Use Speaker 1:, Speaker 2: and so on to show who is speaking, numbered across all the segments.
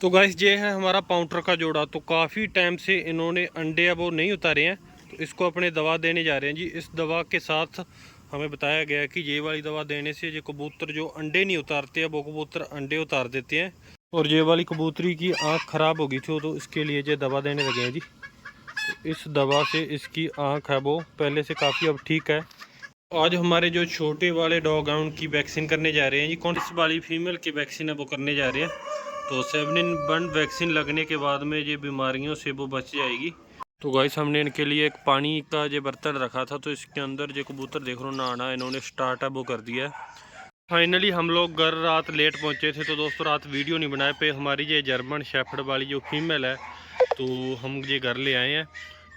Speaker 1: तो गाइस ये है हमारा पाउंटर का जोड़ा। तो काफ़ी टाइम से इन्होंने अंडे अब वो नहीं उतारे हैं, तो इसको अपने दवा देने जा रहे हैं जी। इस दवा के साथ हमें बताया गया है कि ये वाली दवा देने से ये कबूतर जो अंडे नहीं उतारते हैं वो कबूतर अंडे उतार देते हैं। और ये वाली कबूतरी की आँख ख़राब हो गई थी, तो इसके लिए ये दवा देने लगे हैं जी। तो इस दवा से इसकी आँख है वो पहले से काफ़ी अब ठीक है। आज हमारे जो छोटे वाले डॉग हैं उनकी वैक्सीन करने जा रहे हैं जी। कौन सी वाली फीमेल की वैक्सीन है वो करने जा रहे हैं। तो 7-in-1 वैक्सीन लगने के बाद में ये बीमारियों से वो बच जाएगी। तो गाइस हमने इनके लिए एक पानी का ये बर्तन रखा था, तो इसके अंदर ये कबूतर देख लो नहाना इन्होंने स्टार्ट है वो कर दिया है। फाइनली हम लोग घर रात लेट पहुंचे थे, तो दोस्तों रात वीडियो नहीं बनाए पे। हमारी ये जर्मन शेफर्ड वाली जो फीमेल है तो हम ये घर ले आए हैं।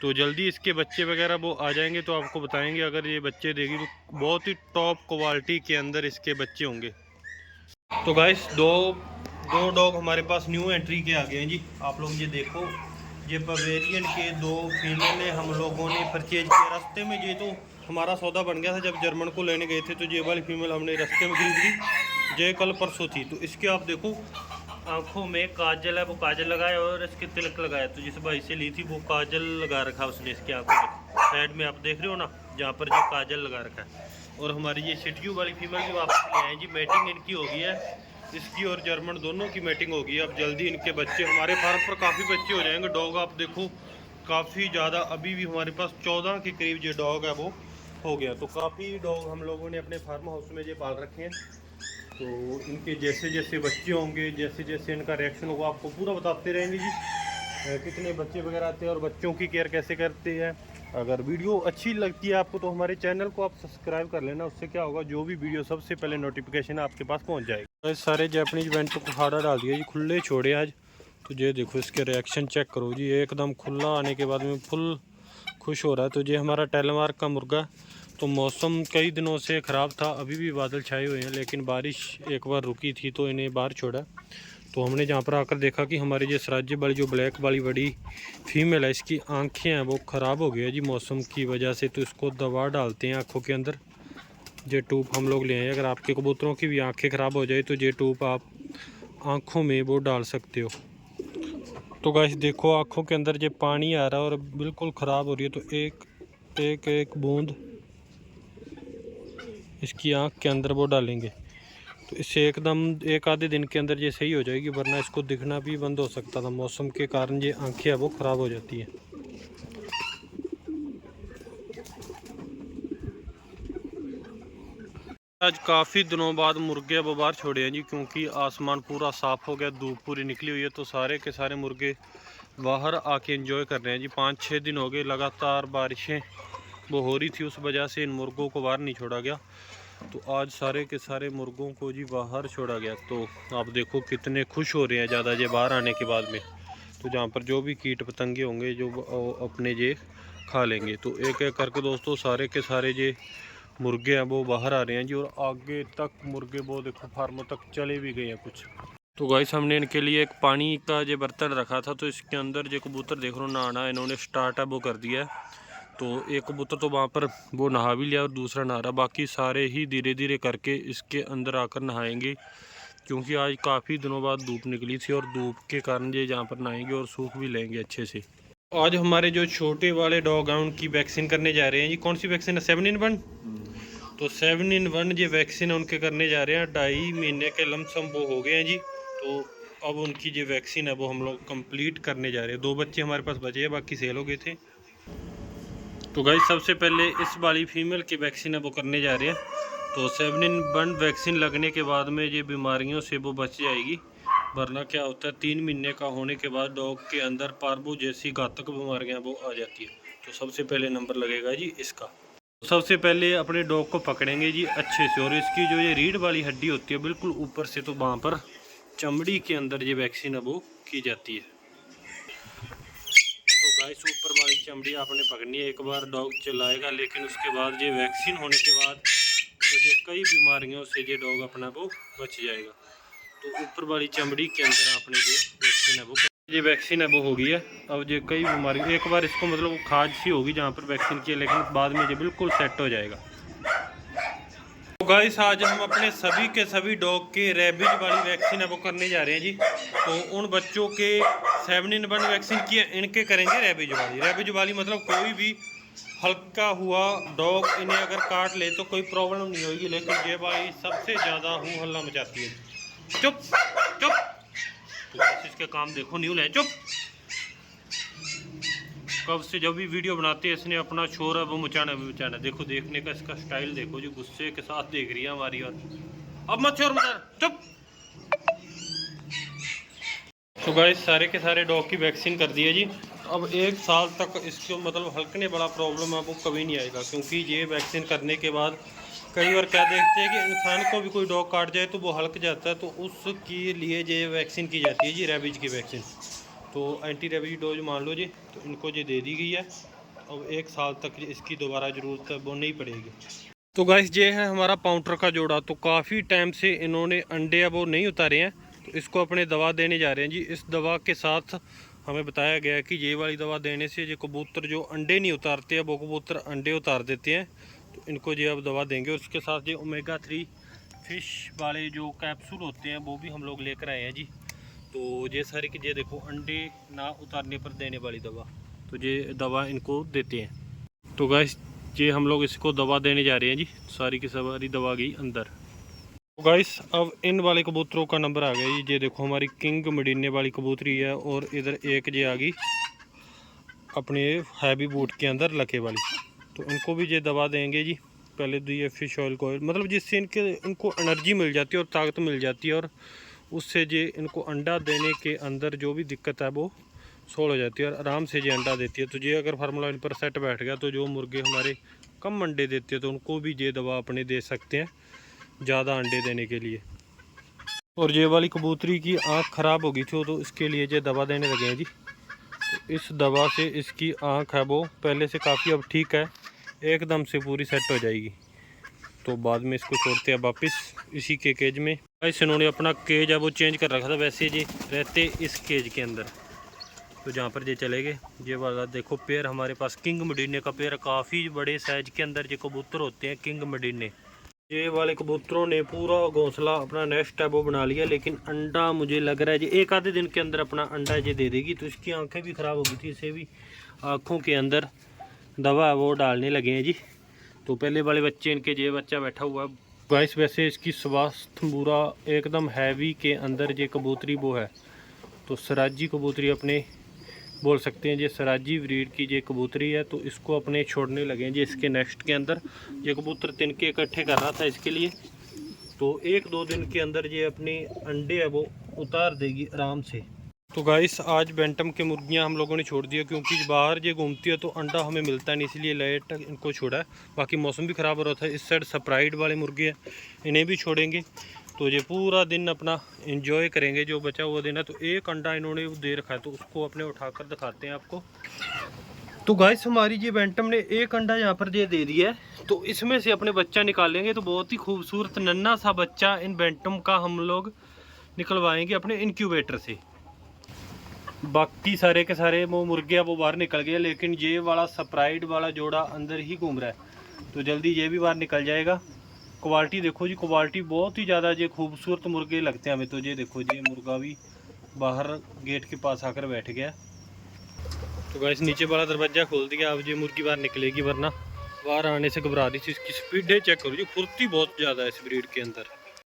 Speaker 1: तो जल्दी इसके बच्चे वगैरह वो आ जाएंगे तो आपको बताएंगे। अगर ये बच्चे देगी तो बहुत ही टॉप क्वालिटी के अंदर इसके बच्चे होंगे। तो गाइस दो डॉग हमारे पास न्यू एंट्री के आ गए हैं जी। आप लोग ये देखो, ये बवेरियन के दो फीमेल हम लोगों ने परचेज किए रास्ते में। ये तो हमारा सौदा बन गया था जब जर्मन को लेने गए थे, तो ये वाली फीमेल हमने रास्ते में खरीद ली। ये कल परसों थी। तो इसके आप देखो आंखों में काजल है, वो काजल लगाया और इसके तिलक लगाया। तो जिस भाई से ली थी वो काजल लगा रखा उसने इसकी आंखों में। साइड में आप देख रहे हो ना जहाँ पर जो काजल लगा रखा है। और हमारी ये सिटियू वाली फीमेल भी वापस ले आए जी। मैटिंग इनकी हो गई है, इसकी और जर्मन दोनों की मैटिंग होगी। अब जल्दी इनके बच्चे हमारे फार्म पर काफ़ी बच्चे हो जाएंगे। डॉग आप देखो काफ़ी ज़्यादा, अभी भी हमारे पास 14 के करीब जो डॉग है वो हो गया। तो काफ़ी डॉग हम लोगों ने अपने फार्म हाउस में ये पाल रखे हैं। तो इनके जैसे जैसे बच्चे होंगे, जैसे जैसे इनका रिएक्शन होगा आपको पूरा बताते रहेंगे जी। कितने बच्चे वगैरह आते हैं और बच्चों की केयर कैसे करते हैं। अगर वीडियो अच्छी लगती है आपको तो हमारे चैनल को आप सब्सक्राइब कर लेना। उससे क्या होगा, जो भी वीडियो सबसे पहले नोटिफिकेशन आपके पास पहुंच जाएगी। सारे जापानीज वेंट को खाड़ा डाल दिया जी, खुले छोड़े आज। तो ये देखो इसके रिएक्शन चेक करो जी, एकदम खुला आने के बाद में फुल खुश हो रहा है। तो ये हमारा टेलमार्क का मुर्गा। तो मौसम कई दिनों से ख़राब था, अभी भी बादल छाए हुए हैं, लेकिन बारिश एक बार रुकी थी तो इन्हें बाहर छोड़ा। तो हमने जहाँ पर आकर देखा कि हमारी ये सराजी वाली जो ब्लैक वाली बड़ी फीमेल है इसकी आंखें हैं वो ख़राब हो गई है जी मौसम की वजह से। तो इसको दवा डालते हैं आँखों के अंदर। ये टूप हम लोग ले आए। अगर आपके कबूतरों की भी आँखें ख़राब हो जाए तो ये टूप आप आँखों में वो डाल सकते हो। तो गाइस देखो आँखों के अंदर ये पानी आ रहा है और बिल्कुल ख़राब हो रही है। तो एक बूंद इसकी आँख के अंदर वो डालेंगे तो इससे एकदम एक आधे दिन के अंदर ये सही हो जाएगी, वरना इसको दिखना भी बंद हो सकता था। मौसम के कारण ये आंखें है वो ख़राब हो जाती हैं। आज काफ़ी दिनों बाद मुर्गे अब बाहर छोड़े हैं जी, क्योंकि आसमान पूरा साफ़ हो गया, धूप पूरी निकली हुई है। तो सारे के सारे मुर्गे बाहर आके एंजॉय कर रहे हैं जी। 5-6 दिन हो गए लगातार बारिशें वो हो रही थी, उस वजह से इन मुर्गों को बाहर नहीं छोड़ा गया। तो आज सारे के सारे मुर्गों को जी बाहर छोड़ा गया। तो आप देखो कितने खुश हो रहे हैं ज़्यादा ये बाहर आने के बाद में। तो जहाँ पर जो भी कीट पतंगे होंगे जो अपने ये खा लेंगे। तो एक एक करके दोस्तों सारे के सारे ये मुर्गे हैं वो बाहर आ रहे हैं जी। और आगे तक मुर्गे वो देखो फार्मों तक चले भी गए हैं कुछ। तो गाइस हमने इनके लिए एक पानी का ये बर्तन रखा था, तो इसके अंदर ये कबूतर देख लो नहाना इन्होंने स्टार्ट है वो कर दिया है। तो एक कबूतर तो वहाँ पर वो नहा भी लिया और दूसरा नहा रहा। बाकी सारे ही धीरे धीरे करके इसके अंदर आकर नहाएंगे, क्योंकि आज काफ़ी दिनों बाद धूप निकली थी और धूप के कारण ये यहाँ पर नहाएंगे और सूख भी लेंगे अच्छे से। आज हमारे जो छोटे वाले डॉग हैं उनकी वैक्सीन करने जा रहे हैं जी। कौन सी वैक्सीन है? 7-in-1। तो 7-in-1 ये वैक्सीन उनके करने जा रहे हैं। 2.5 महीने के लमसम वो हो गए हैं जी। तो अब उनकी जो वैक्सीन है वो हम लोग कंप्लीट करने जा रहे हैं। 2 बच्चे हमारे पास बचे हैं, बाकी सेल हो गए थे। तो गाइस सबसे पहले इस वाली फीमेल की वैक्सीन है वो करने जा रहे हैं। तो 7-in-1 वैक्सीन लगने के बाद में ये बीमारियों से वो बच जाएगी, वरना क्या होता है 3 महीने का होने के बाद डॉग के अंदर पार्बो जैसी घातक बीमारियां वो आ जाती है। तो सबसे पहले नंबर लगेगा जी इसका। तो सबसे पहले अपने डॉग को पकड़ेंगे जी अच्छे से, और इसकी जो ये रीढ़ वाली हड्डी होती है बिल्कुल ऊपर से, तो वहाँ पर चमड़ी के अंदर ये वैक्सीन है वो की जाती है। तो गाइस ऊपर वाली चमड़ी आपने पकड़नी है। एक बार डॉग चलाएगा, लेकिन उसके बाद ये वैक्सीन होने के बाद तो ये कई बीमारियों से ये डॉग अपना वो बच जाएगा। तो ऊपर वाली चमड़ी के अंदर आपने ये वैक्सीन है वो होगी है। अब ये कई बीमारी एक बार इसको मतलब खाज सी होगी जहाँ पर वैक्सीन की है, लेकिन बाद में ये बिल्कुल सेट हो जाएगा। तो गाइस आज हम अपने सभी के सभी डॉग के रेबीज वाली वैक्सीन है वो करने जा रहे हैं जी। तो उन बच्चों के 7-in-1 वैक्सीन की इनके करेंगे रेबीज वाली। रेबीज वाली मतलब कोई भी हल्का हुआ डॉग इन्हें अगर काट ले तो कोई प्रॉब्लम नहीं होगी, लेकिन ये वाली सबसे ज़्यादा हूँ हल्ला मचाती है। चुप चुप, तो इसके काम देखो, न्यू ले चुप। कब से जब भी वीडियो बनाते हैं इसने अपना शोर है वो मचाना। देखो देखने का इसका स्टाइल देखो जी, गुस्से के साथ देख रही है हमारी ओर। अब मत शोर मचा, चुप। तो गाइस सारे के सारे डॉग की वैक्सीन कर दी है जी। अब 1 साल तक इसको मतलब हल्कने बड़ा प्रॉब्लम है वो कभी नहीं आएगा, क्योंकि ये वैक्सीन करने के बाद कई बार क्या देखते हैं कि इंसान को भी कोई डॉग काट जाए तो वो हल्क जाता है, तो उसके लिए ये वैक्सीन की जाती है जी, रेबीज की वैक्सीन। तो एंटी रेबीज डोज मान लो जी, तो इनको ये दे दी गई है। अब 1 साल तक इसकी दोबारा ज़रूरत है वो नहीं पड़ेगी। तो गाइस ये है हमारा पाउंडर का जोड़ा। तो काफ़ी टाइम से इन्होंने अंडे है वो नहीं उतारे हैं, तो इसको अपने दवा देने जा रहे हैं जी। इस दवा के साथ हमें बताया गया है कि ये वाली दवा देने से ये कबूतर जो अंडे नहीं उतारते हैं वो कबूतर अंडे उतार देते हैं, तो इनको ये अब दवा देंगे। और उसके साथ ये ओमेगा-3 फिश वाले जो कैप्सूल होते हैं वो भी हम लोग लेकर आए हैं जी। तो ये सारी की ये देखो अंडे ना उतारने पर देने वाली दवा, तो ये दवा इनको देते हैं। तो गाइस ये हम लोग इसको दवा देने जा रहे हैं जी। सारी की सारी दवा गई अंदर। तो गाइस अब इन वाले कबूतरों का नंबर आ गया जी। ये देखो हमारी किंग मडीने वाली कबूतरी है, और इधर एक ये आ गई अपने हैवी बूट के अंदर लके वाली। तो इनको भी ये दवा देंगे जी। पहले तो ये फिश ऑयल को मतलब जिससे इनको एनर्जी मिल जाती है और ताकत मिल जाती है, और उससे ये इनको अंडा देने के अंदर जो भी दिक्कत है वो सोल्व हो जाती है और आराम से ये अंडा देती है। तो ये अगर फार्मूला इन पर सेट बैठ गया तो जो मुर्गे हमारे कम अंडे देते हैं तो उनको भी ये दवा अपने दे सकते हैं ज़्यादा अंडे देने के लिए। और ये वाली कबूतरी की आँख ख़राब हो गई थी तो इसके लिए ये दवा देने लगे हैं जी। तो इस दवा से इसकी आँख है वो पहले से काफ़ी अब ठीक है, एकदम से पूरी सेट हो जाएगी। तो बाद में इसको छोड़ते हैं वापस इसी के केज में। गाइस इन्होंने अपना केज है वो चेंज कर रखा था, वैसे जी रहते इस केज के अंदर। तो जहाँ पर ये चले गए, ये वाला देखो पेयर हमारे पास किंग मडीने का पेयर, काफ़ी बड़े साइज के अंदर ये कबूतर होते हैं किंग मडीने। ये वाले कबूतरों ने पूरा घोंसला अपना नेस्ट है वो बना लिया, लेकिन अंडा मुझे लग रहा है जी 1 आधे दिन के अंदर अपना अंडा ये दे देगी। तो इसकी आँखें भी ख़राब हो गई थी, इसे भी आँखों के अंदर दवा है वो डालने लगे हैं जी। तो पहले वाले बच्चे इनके ये बच्चा बैठा हुआ है। गाइस वैसे इसकी स्वास्थ्य पूरा एकदम हैवी के अंदर ये कबूतरी वो है, तो सराजी कबूतरी अपने बोल सकते हैं। ये सराजी ब्रीड की ये कबूतरी है, तो इसको अपने छोड़ने लगे हैं जी इसके नेस्ट के अंदर। ये कबूतर तिनके इकट्ठे कर रहा था इसके लिए, तो 1-2 दिन के अंदर ये अपने अंडे है वो उतार देगी आराम से। तो गाइस आज बैंटम के मुर्गियां हम लोगों ने छोड़ दिया, क्योंकि बाहर ये घूमती है तो अंडा हमें मिलता नहीं, इसलिए लेट इनको छोड़ा है। बाकी मौसम भी ख़राब हो रहा था। इस साइड स्प्राइट वाले मुर्गे हैं, इन्हें भी छोड़ेंगे तो ये पूरा दिन अपना एंजॉय करेंगे जो बचा हुआ दिन है। तो एक अंडा इन्होंने दे रखा है, तो उसको अपने उठाकर दिखाते हैं आपको। तो गाइस हमारी ये बैंटम ने एक अंडा यहाँ पर ये दे दिया है, तो इसमें से अपने बच्चा निकालेंगे। तो बहुत ही खूबसूरत नन्हा सा बच्चा इन बैंटम का हम लोग निकलवाएंगे अपने इनक्यूबेटर से। बाकी सारे के सारे वो मुर्गे वो बाहर निकल गए, लेकिन ये वाला स्प्राइट वाला जोड़ा अंदर ही घूम रहा है, तो जल्दी ये भी बाहर निकल जाएगा। क्वालिटी देखो जी, क्वालिटी बहुत ही ज़्यादा ये खूबसूरत मुर्गे लगते हैं हमें। तो ये देखो जी मुर्गा भी बाहर गेट के पास आकर बैठ गया। तो गाइस नीचे वाला दरवाज़ा खोल दिया, अब ये मुर्गी बाहर निकलेगी, वरना बाहर आने से घबरा रही थी। इसकी स्पीड है चेक करो जी, फुर्ती बहुत ज़्यादा है इस ब्रीड के अंदर।